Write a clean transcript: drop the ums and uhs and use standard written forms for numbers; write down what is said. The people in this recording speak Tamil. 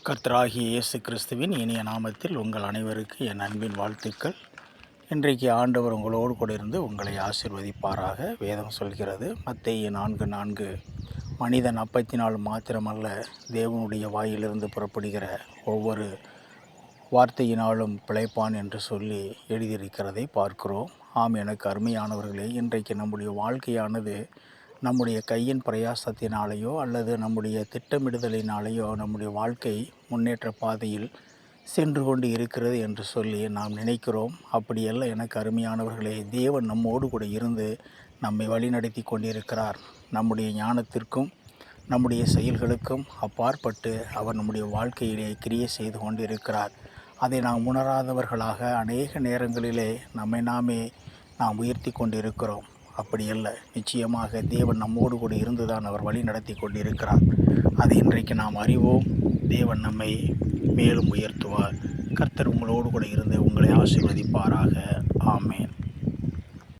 கர்த்தராகிய இயேசு கிறிஸ்துவின் இனிய நாமத்தில் உங்கள் அனைவருக்கு என் அன்பின் வாழ்த்துக்கள். இன்றைக்கு ஆண்டவர் உங்களோடு கூட இருந்து உங்களை ஆசீர்வதிப்பாராக. வேதம் சொல்கிறது, மத்தேயு 4:4, மனிதன் அப்பத்தினால் மாத்திரமல்ல, தேவனுடைய வாயிலிருந்து புறப்படுகிற ஒவ்வொரு வார்த்தையினாலும் பிழைப்பான் என்று சொல்லி எழுதியிருக்கிறதை பார்க்கிறோம். ஆம், எனக்கு அருமையானவர்களே, இன்றைக்கு நம்முடைய வாழ்க்கையானது நம்முடைய கையின் பிரயாசத்தினாலேயோ அல்லது நம்முடைய திட்டமிடுதலினாலேயோ நம்முடைய வாழ்க்கை முன்னேற்ற பாதையில் சென்று கொண்டு இருக்கிறது என்று சொல்லி நாம் நினைக்கிறோம். அப்படியல்ல எனக்கு அருமையானவர்களே, தேவன் நம்மோடு கூட இருந்து நம்மை வழிநடத்தி கொண்டிருக்கிறார். நம்முடைய ஞானத்திற்கும் நம்முடைய செயல்களுக்கும் அப்பாற்பட்டு அவர் நம்முடைய வாழ்க்கையிலே கிரியை செய்து கொண்டிருக்கிறார். அதை நாம் உணராதவர்களாக அநேக நேரங்களிலே நம்மை நாம் உயர்த்தி கொண்டிருக்கிறோம். அப்படியல்ல, நிச்சயமாக தேவன் நம்மோடு கூட இருந்துதான் அவர் வழி நடத்தி கொண்டிருக்கிறார். அதை இன்றைக்கு நாம் அறிவோம். தேவன் நம்மை மேலும் உயர்த்துவார். கர்த்தர் உங்களோடு கூட இருந்து உங்களை ஆசீர்வதிப்பாராக.